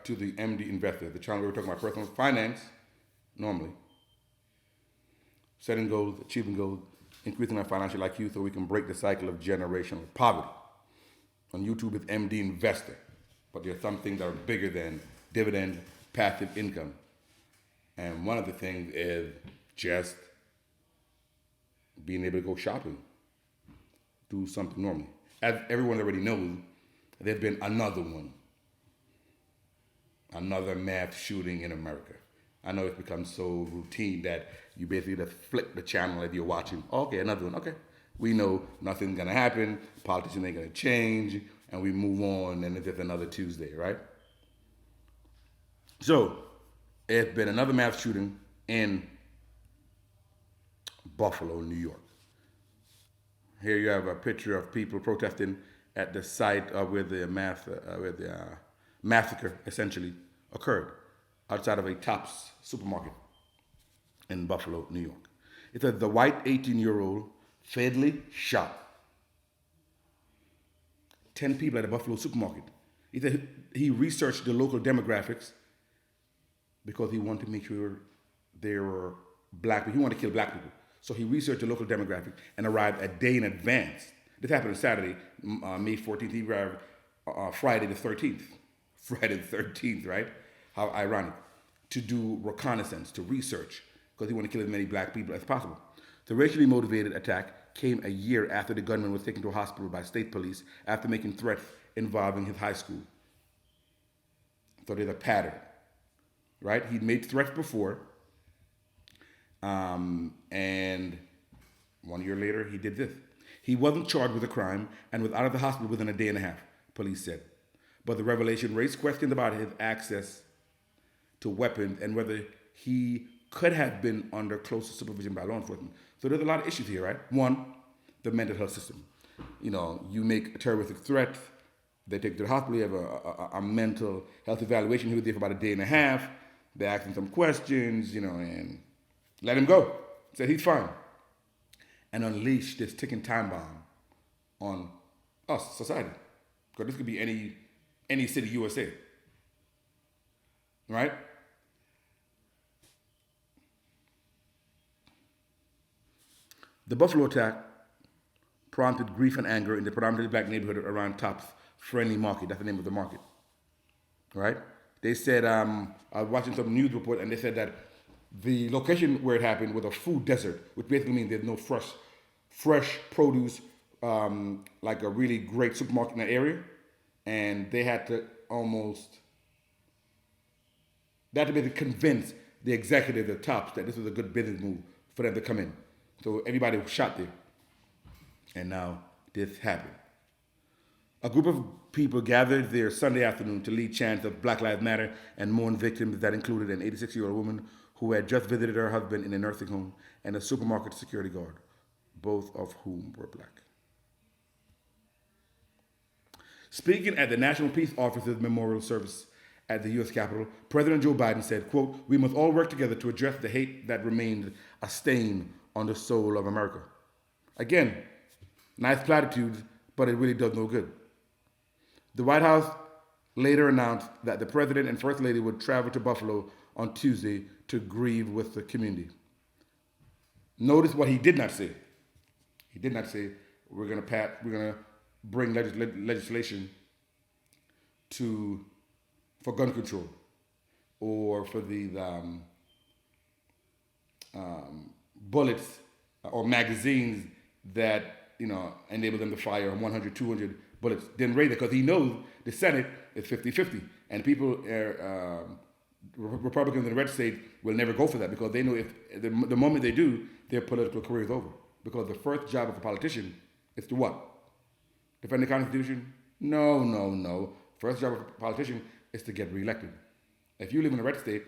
to the MD Investor, the channel where we're talking about personal finance, normally. Setting goals, achieving goals, increasing our financial IQ so we can break the cycle of generational poverty. On YouTube, it's MD Investor. But there are some things that are bigger than dividend, passive income. And one of the things is just being able to go shopping, do something normally. As everyone already knows, there's been another one, another mass shooting in America. I know it's become so routine that you basically just flick the channel as you're watching. Okay, another one. Okay, we know nothing's gonna happen. Politicians ain't gonna change, and we move on, and it's just another Tuesday, right? So it's been another mass shooting in Buffalo, New York. Here you have a picture of people protesting at the site of where the massacre essentially occurred, outside of a Tops supermarket in Buffalo, New York. It says the white 18-year-old fatally shot 10 people at a Buffalo supermarket. He said he researched the local demographics because he wanted to make sure there were black people. He wanted to kill black people. So he researched the local demographic and arrived a day in advance. This happened on Saturday, May 14th. He arrived Friday the 13th. Friday the 13th, right? How ironic. To do reconnaissance, to research, because he wanted to kill as many black people as possible. The racially motivated attack came a year after the gunman was taken to a hospital by state police after making threats involving his high school. So there's a pattern, right? He'd made threats before, and 1 year later, he did this. He wasn't charged with a crime and was out of the hospital within a day and a half, police said. But the revelation raised questions about his access to weapons and whether he could have been under closer supervision by law enforcement. So there's a lot of issues here, right? One, the mental health system. You know, you make a terroristic threat, they take you to the hospital, you have a mental health evaluation. He was there for about a day and a half. They asked him some questions, and let him go. Said he's fine. And unleash this ticking time bomb on us, society. Because this could be any city USA. Right? The Buffalo attack prompted grief and anger in the predominantly black neighborhood around Tops Friendly Market. That's the name of the market. Right? They said, I was watching some news report, and they said that the location where it happened was a food desert, which basically means there's no fresh produce, like a really great supermarket in the area. And they had to basically convince the executive at Tops that this was a good business move for them to come in. So everybody was shot there. And now this happened. A group of people gathered there Sunday afternoon to lead chants of Black Lives Matter and mourn victims that included an 86-year-old woman who had just visited her husband in a nursing home and a supermarket security guard, both of whom were black. Speaking at the National Peace Officer's memorial service at the U.S. Capitol, President Joe Biden said, quote, "We must all work together to address the hate that remained a stain on the soul of America." Again, nice platitudes, but it really does no good. The White House later announced that the President and First Lady would travel to Buffalo on Tuesday to grieve with the community. Notice what he did not say. He did not say, we're going to bring legislation for gun control, or for the bullets or magazines that enable them to fire 100, 200 bullets. Didn't raise it because he knows the Senate is 50-50, and people, Republicans in the red state, will never go for that because they know if the moment they do, their political career is over. Because the first job of a politician is to what? Defend the Constitution? No. First job of a politician is to get reelected. If you live in a red state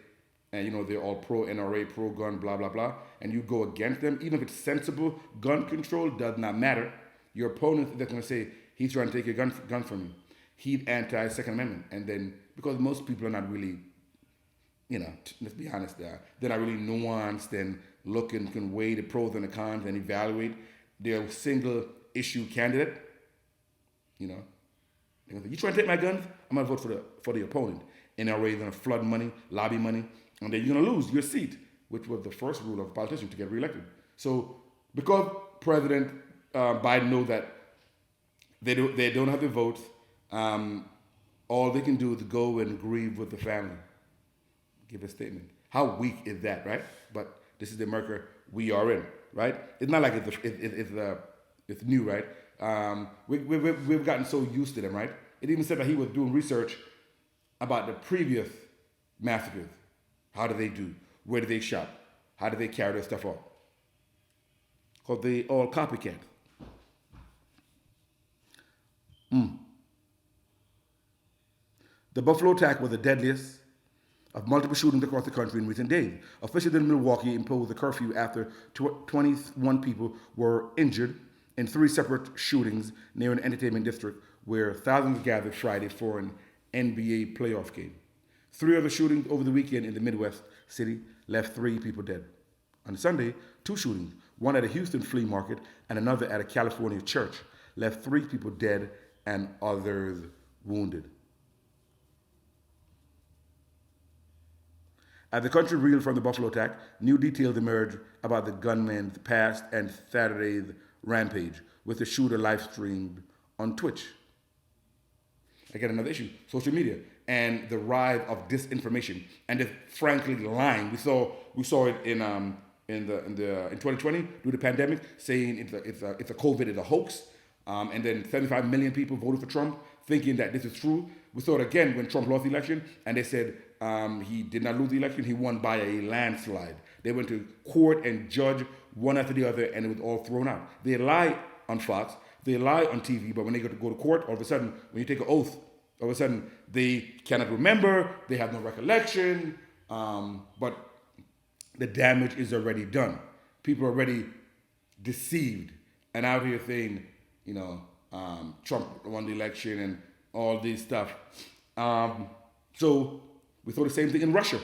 and they're all pro-NRA, pro-gun, blah, blah, blah, and you go against them, even if it's sensible, gun control does not matter. Your opponent is going to say, he's trying to take your gun from you. He's anti-Second Amendment. And then, because most people are not really, let's be honest, they're not really nuanced and can weigh the pros and the cons and evaluate their single issue candidate. They're gonna say, you trying to take my guns? I'm gonna vote for the opponent. NRA is going to flood money, lobby money, and then you're going to lose your seat, which was the first rule of a politician to get reelected. So because President Biden knows that they don't have the votes, all they can do is go and grieve with the family, give a statement. How weak is that, right? But this is the America we are in, right? It's not like it's new, right? We've gotten so used to them, right? It even said that he was doing research about the previous massacres. How did they do? Where did they shop? How did they carry their stuff off? Because they all copycat. The Buffalo attack was the deadliest of multiple shootings across the country in recent days. Officials in Milwaukee imposed a curfew after 21 people were injured in 3 separate shootings near an entertainment district where thousands gathered Friday for an NBA playoff game. 3 other shootings over the weekend in the Midwest city left 3 people dead. On Sunday, 2 shootings, one at a Houston flea market and another at a California church, left 3 people dead and others wounded. As the country reeled from the Buffalo attack, new details emerged about the gunman's past and Saturday's rampage, with the shooter live-streamed on Twitch. Again, another issue: social media and the rise of disinformation and just frankly lying. We saw it in 2020 due to the pandemic, saying it's a COVID, it's a hoax, and then 75 million people voted for Trump, thinking that this is true. We saw it again when Trump lost the election, and they said he did not lose the election; he won by a landslide. They went to court and judge one after the other, and it was all thrown out. They lie on Fox, they lie on TV, but when they go to court, all of a sudden, when you take an oath, all of a sudden they cannot remember, they have no recollection, but the damage is already done. People are already deceived and out here saying, Trump won the election and all this stuff. So we saw the same thing in Russia.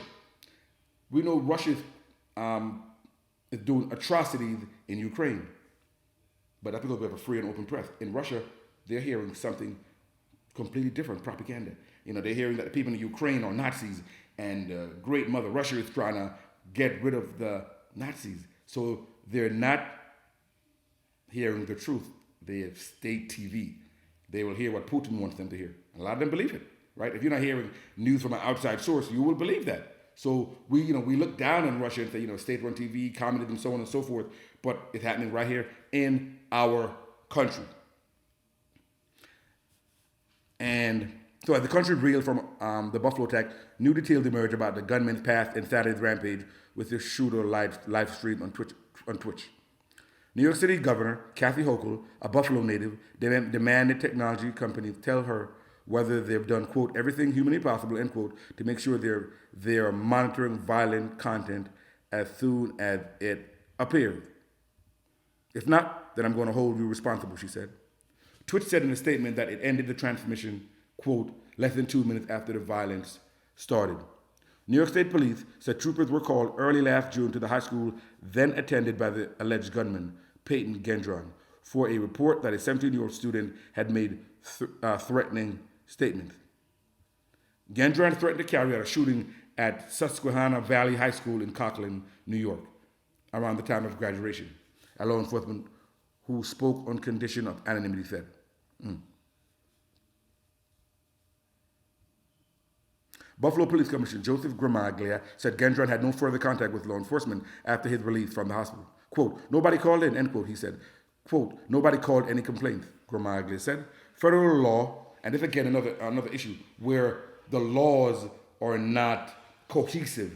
We know Russia is doing atrocities in Ukraine, but that's because we have a free and open press. In Russia, they're hearing something completely different, propaganda. They're hearing that the people in Ukraine are Nazis, and great mother Russia is trying to get rid of the Nazis. So they're not hearing the truth. They have state TV. They will hear what Putin wants them to hear. A lot of them believe it, right? If you're not hearing news from an outside source, you will believe that. So we look down on Russia and say, state-run TV, communism, so on and so forth, but it's happening right here in our country. And so as the country reeled from the Buffalo attack, new details emerged about the gunman's past and Saturday's rampage, with the shooter live streamed on Twitch. New York City Governor Kathy Hochul, a Buffalo native, demanded technology companies tell her whether they've done, quote, everything humanly possible, end quote, to make sure they're monitoring violent content as soon as it appears. If not, then I'm going to hold you responsible, she said. Twitch said in a statement that it ended the transmission, quote, less than 2 minutes after the violence started. New York State Police said troopers were called early last June to the high school then attended by the alleged gunman, Peyton Gendron, for a report that a 17-year-old student had made threatening statements. Gendron threatened to carry out a shooting at Susquehanna Valley High School in Conklin, New York, around the time of graduation. A law enforcement who spoke on condition of anonymity said. Buffalo Police Commissioner Joseph Gramaglia said Gendron had no further contact with law enforcement after his release from the hospital. Quote, nobody called in, end quote, he said. Quote, nobody called any complaints, Gramaglia said. Federal law, and this again another issue, where the laws are not cohesive.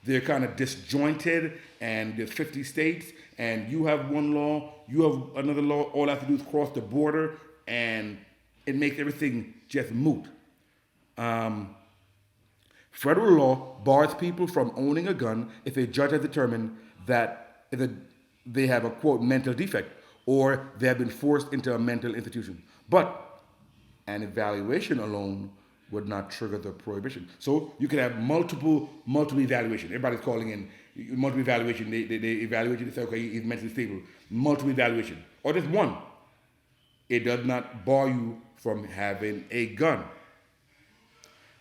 They're kind of disjointed, and there's 50 states, and you have one law, you have another law, all I have to do is cross the border, and it makes everything just moot. Federal law bars people from owning a gun if a judge has determined that they have a, quote, mental defect, or they have been forced into a mental institution. But an evaluation alone would not trigger the prohibition. So you could have multiple evaluation. Everybody's calling in multiple evaluation. They evaluate you, they say, okay, he's mentally stable. Multiple evaluation. Or just one. It does not bar you from having a gun.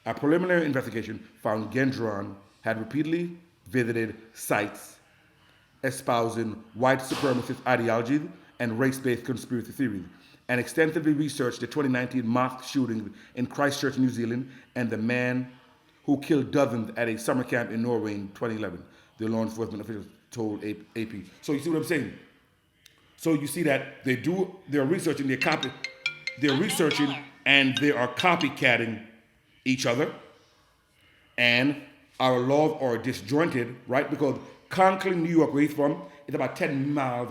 A preliminary investigation found Gendron had repeatedly visited sites espousing white supremacist ideologies and race-based conspiracy theories, and extensively researched the 2019 mosque shooting in Christchurch, New Zealand, and the man who killed dozens at a summer camp in Norway in 2011, the law enforcement officials told AP. So you see what I'm saying? So you see that they're researching, they're researching, and they are copycatting each other, and our laws are disjointed, right? Because Conklin, New York, where he's from, is about 10 miles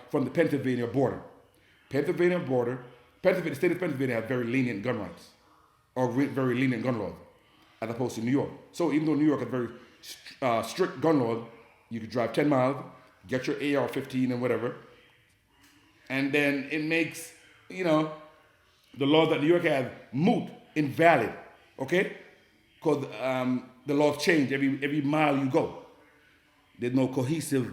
from the Pennsylvania border. The state of Pennsylvania has very lenient gun rights, or very lenient gun laws, as opposed to New York. So even though New York has very strict gun laws, you could drive 10 miles, get your AR-15 and whatever, and then it makes, the laws that New York has moot, invalid, okay? Because the laws change every mile you go. There's no cohesive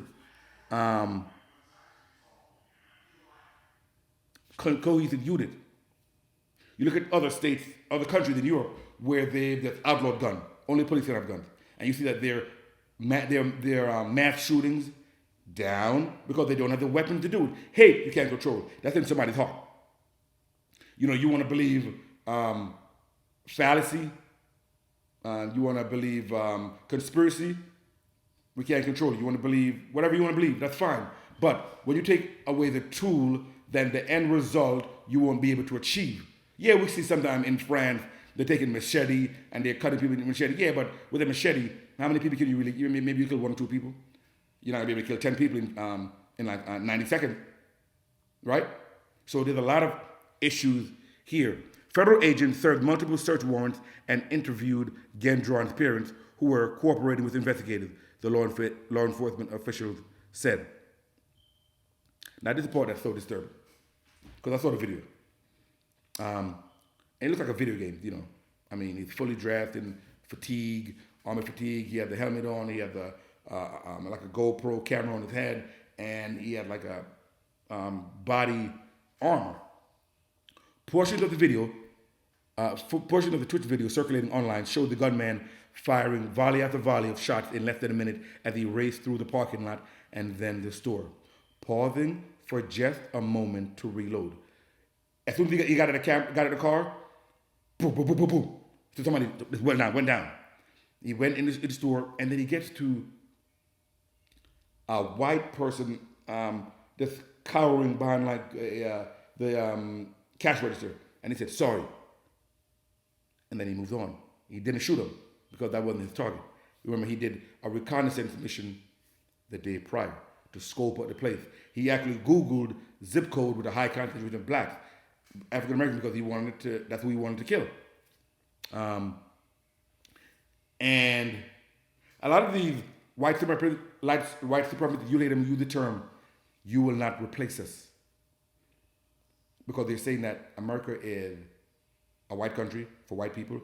unit. You look at other states, other countries in Europe, where they've outlawed guns. Only police can have guns, and you see that their mass shootings down because they don't have the weapons to do it. Hate you can't control. That's in somebody's heart. You want to believe fallacy. You want to believe conspiracy. We can't control it. You want to believe whatever you want to believe. That's fine. But when you take away the tool, then the end result you won't be able to achieve. Yeah, we see sometimes in France they're taking machete and they're cutting people with machete. Yeah, but with a machete, how many people can you really? Maybe you kill 1 or 2 people. You're not gonna be able to kill 10 people in like 90 seconds, right? So there's a lot of issues here. Federal agents served multiple search warrants and interviewed Gendron's parents, who were cooperating with investigators, the law enforcement officials said. Now, this is the part that's so disturbing, because I saw the video. And it looks like a video game, I mean, he's fully dressed in fatigue, army fatigue. He had the helmet on. He had the like a GoPro camera on his head, and he had like a body armor. Portions of the Twitch video circulating online showed the gunman firing volley after volley of shots in less than a minute as he raced through the parking lot and then the store, pausing for just a moment to reload. As soon as he got in the car, boom, boom, boom, boom, boom. So somebody went down. He went in the store, and then he gets to a white person just cowering behind like the cash register, and he said, "Sorry." And then he moved on. He didn't shoot him because that wasn't his target. Remember, he did a reconnaissance mission the day prior to scope out the place. He actually Googled zip code with a high concentration of blacks, African Americans, because that's who he wanted to kill. And a lot of these white supremacists, you let them use the term, "You will not replace us," because they're saying that America is a white country for white people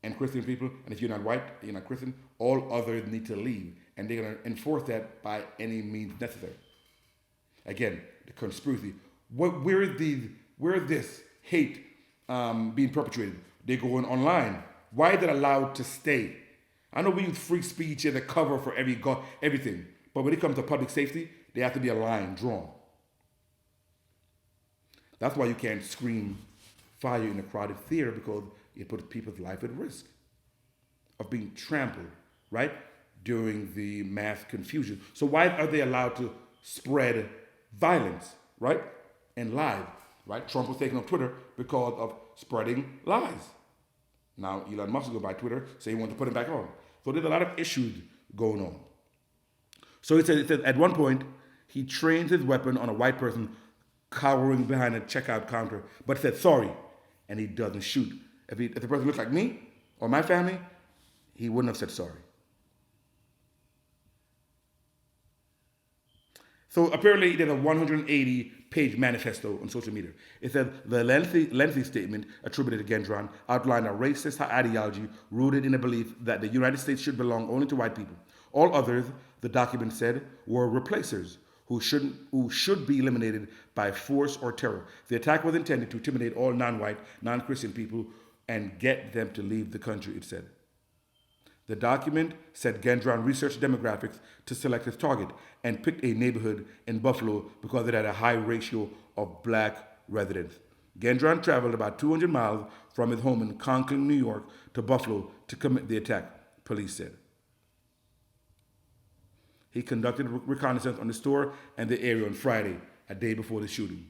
and Christian people, and if you're not white, you're not Christian, all others need to leave, and they're going to enforce that by any means necessary. Again, the conspiracy. Where is this hate being perpetrated? They're going online. Why is it allowed to stay? I know we use free speech as a cover for everything, but when it comes to public safety, there has to be a line drawn. That's why you can't scream fire in a crowded theater, because it puts people's life at risk of being trampled, right, during the mass confusion. So why are they allowed to spread violence, right, and lies, right? Trump was taken off Twitter because of spreading lies. Now Elon Musk will go by Twitter, say he wants to put him back on. So there's a lot of issues going on. So it says at one point, he trained his weapon on a white person cowering behind a checkout counter, but said sorry, and he doesn't shoot. If the person looked like me or my family, he wouldn't have said sorry. So apparently there's a 180-page manifesto on social media. It says the lengthy statement attributed to Gendron outlined a racist ideology rooted in a belief that the United States should belong only to white people. All others, the document said, were replacers who should be eliminated by force or terror. The attack was intended to intimidate all non-white, non-Christian people and get them to leave the country, it said. The document said Gendron researched demographics to select his target and picked a neighborhood in Buffalo because it had a high ratio of black residents. Gendron traveled about 200 miles from his home in Conklin, New York, to Buffalo to commit the attack, police said. He conducted reconnaissance on the store and the area on Friday, a day before the shooting.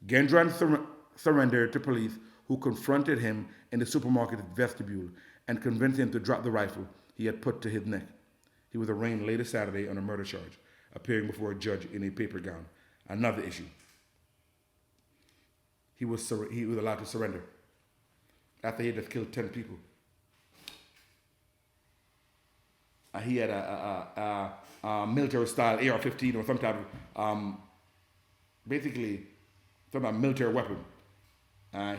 Gendron surrendered to police, who confronted him in the supermarket vestibule and convinced him to drop the rifle he had put to his neck. He was arraigned later Saturday on a murder charge, appearing before a judge in a paper gown. Another issue. He was allowed to surrender after he had just killed 10 people. He had a military-style AR-15 or some type of, basically, some type of military weapon.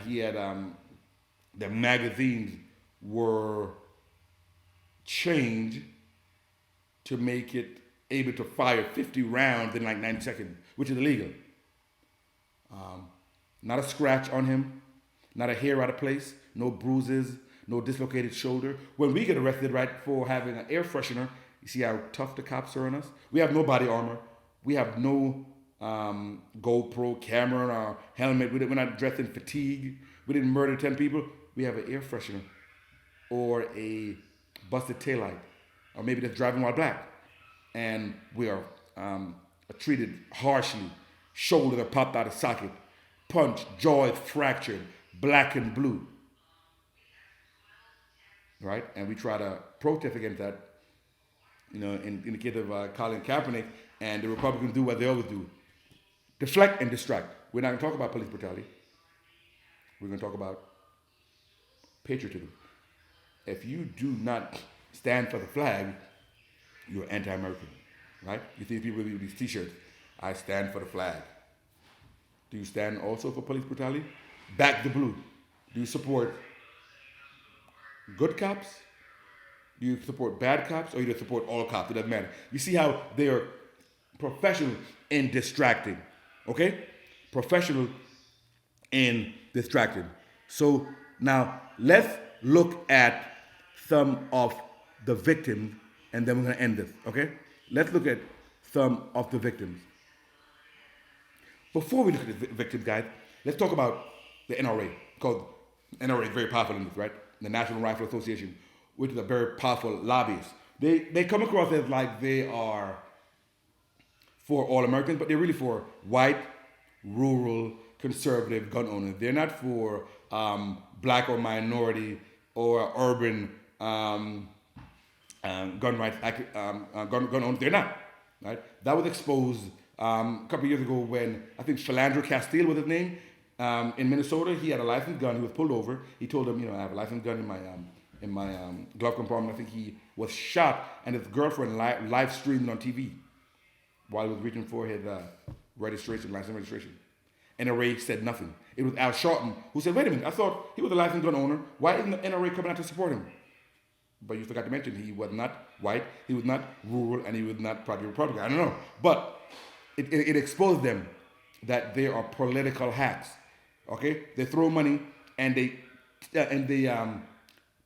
He had the magazines were changed to make it able to fire 50 rounds in like 90 seconds, which is illegal. Not a scratch on him, not a hair out of place, no bruises, no dislocated shoulder. When we get arrested, right, for having an air freshener, you see how tough the cops are on us? We have no body armor. We have no GoPro camera on our helmet. We're not dressed in fatigue. We didn't murder 10 people. We have an air freshener or a busted taillight, or maybe just driving while black. And we are treated harshly. Shoulder that popped out of socket, punched, jaws fractured, black and blue. Right? And we try to protest against that, in the case of Colin Kaepernick, and the Republicans do what they always do. Deflect and distract. We're not going to talk about police brutality. We're going to talk about patriotism. If you do not stand for the flag, you're anti-American, right? You see people with these t-shirts, I stand for the flag. Do you stand also for police brutality? Back the blue. Do you support good cops? Do you support bad cops? Or you just support all cops? It doesn't matter. You see how they're professional in distracting, okay? Professional in distracting. So now let's look at some of the victims, and then we're going to end this, okay? Let's look at some of the victims. Before we look at the victims, guys, let's talk about the NRA, because NRA is very powerful in this, right? The National Rifle Association, which is a very powerful lobbyist. They come across as like they are for all Americans, but they're really for white, rural, conservative gun owners. They're not for black or minority or urban gun rights gun owners. They're not, right? That was exposed a couple of years ago when I think Philandro Castile was his name. In Minnesota, he had a licensed gun. He was pulled over. He told them, I have a licensed gun in my glove compartment. I think he was shot, and his girlfriend live streamed on TV while he was reaching for his license registration. NRA said nothing. It was Al Sharpton who said, wait a minute, I thought he was a licensed gun owner. Why isn't the NRA coming out to support him? But you forgot to mention he was not white, he was not rural, and he was not Party Republican. I don't know. But it exposed them that they are political hacks. Okay? They throw money and they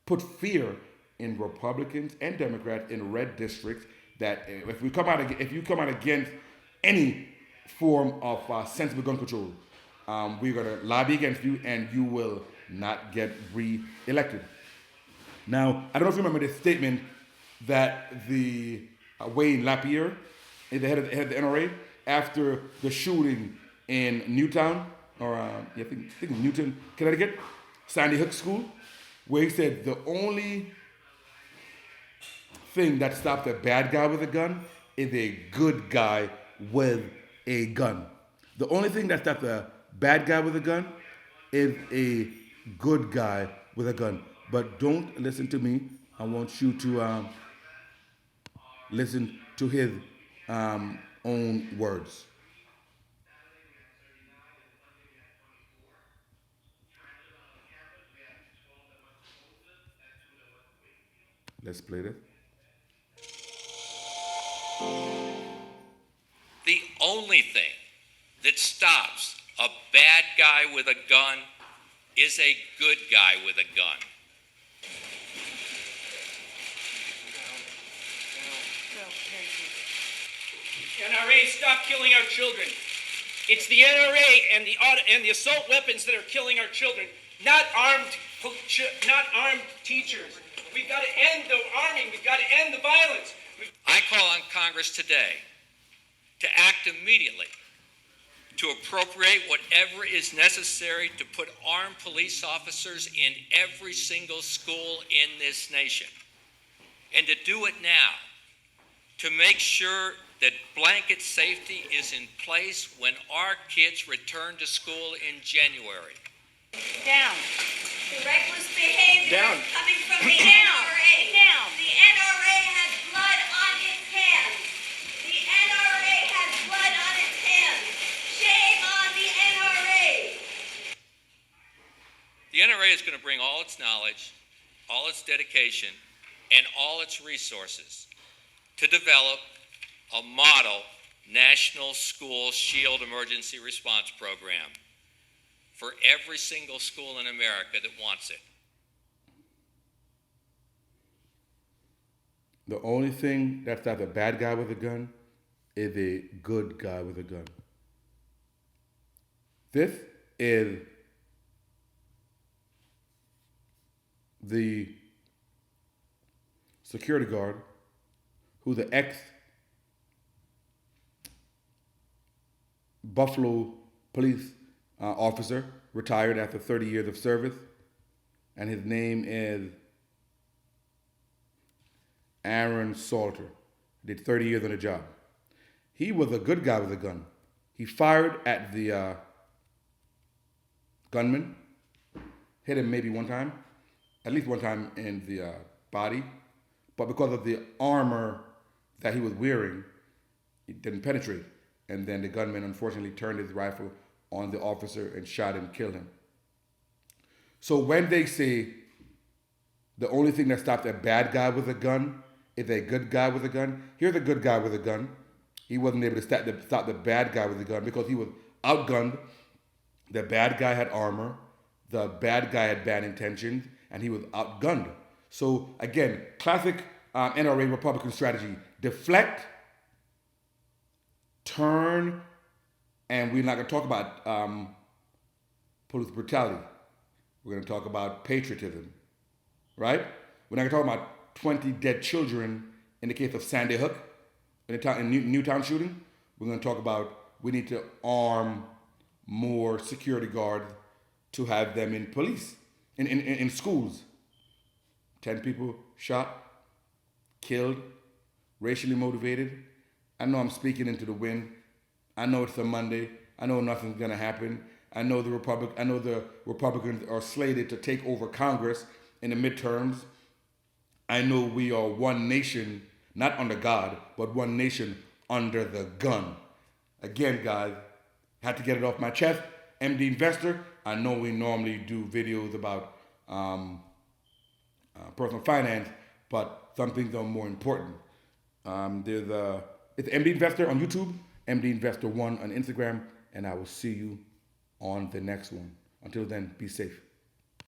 put fear in Republicans and Democrats in red districts that if you come out against any form of sensible gun control, we're going to lobby against you and you will not get re-elected. Now, I don't know if you remember this statement that the Wayne Lapierre, the head of the NRA, after the shooting in Newtown, or I think Newton, Connecticut, Sandy Hook School, where he said the only thing that stops a bad guy with a gun is a good guy with a gun. The only thing that stops a bad guy with a gun is a good guy with a gun. But don't listen to me. I want you to listen to his own words. Let's play this. The only thing that stops a bad guy with a gun is a good guy with a gun. NRA, stop killing our children. It's the NRA and the assault weapons that are killing our children, not armed teachers. We've got to end the arming. We've got to end the violence. I call on Congress today to act immediately to appropriate whatever is necessary to put armed police officers in every single school in this nation, and to do it now, to make sure that blanket safety is in place when our kids return to school in January. Down. The reckless behavior Down. coming from the NRA. Down. The NRA has blood on its hands. The NRA has blood on its hands. Shame on the NRA. The NRA is going to bring all its knowledge, all its dedication, and all its resources to develop a model National School Shield Emergency Response Program for every single school in America that wants it. The only thing that stops a bad guy with a gun is a good guy with a gun. This is the security guard who's the ex-Buffalo police officer, retired after 30 years of service, and his name is Aaron Salter. Did 30 years on the job. He was a good guy with a gun. He fired at the gunman, hit him maybe one time, at least one time in the body, but because of the armor that he was wearing, it didn't penetrate. And then the gunman unfortunately turned his rifle on the officer and shot him, killed him. So when they say the only thing that stops a bad guy with a gun is a good guy with a gun, here's a good guy with a gun. He wasn't able to stop the bad guy with a gun because he was outgunned. The bad guy had armor. The bad guy had bad intentions, and he was outgunned. So again, classic NRA Republican strategy: deflect, turn, and we're not going to talk about police brutality. We're going to talk about patriotism, right? We're not going to talk about 20 dead children in the case of Sandy Hook, in Newtown shooting. We're going to talk about we need to arm more security guards to have them in police, in schools. 10 people shot, killed, racially motivated. I know I'm speaking into the wind. I know it's a Monday. I know nothing's gonna happen. I know the Republicans are slated to take over Congress in the midterms. I know we are one nation, not under God, but one nation under the gun. Again, guys, had to get it off my chest. MD Investor, I know we normally do videos about personal finance, but some things are more important. It's MD Investor on YouTube, MD Investor 1 on Instagram, and I will see you on the next one. Until then, be safe.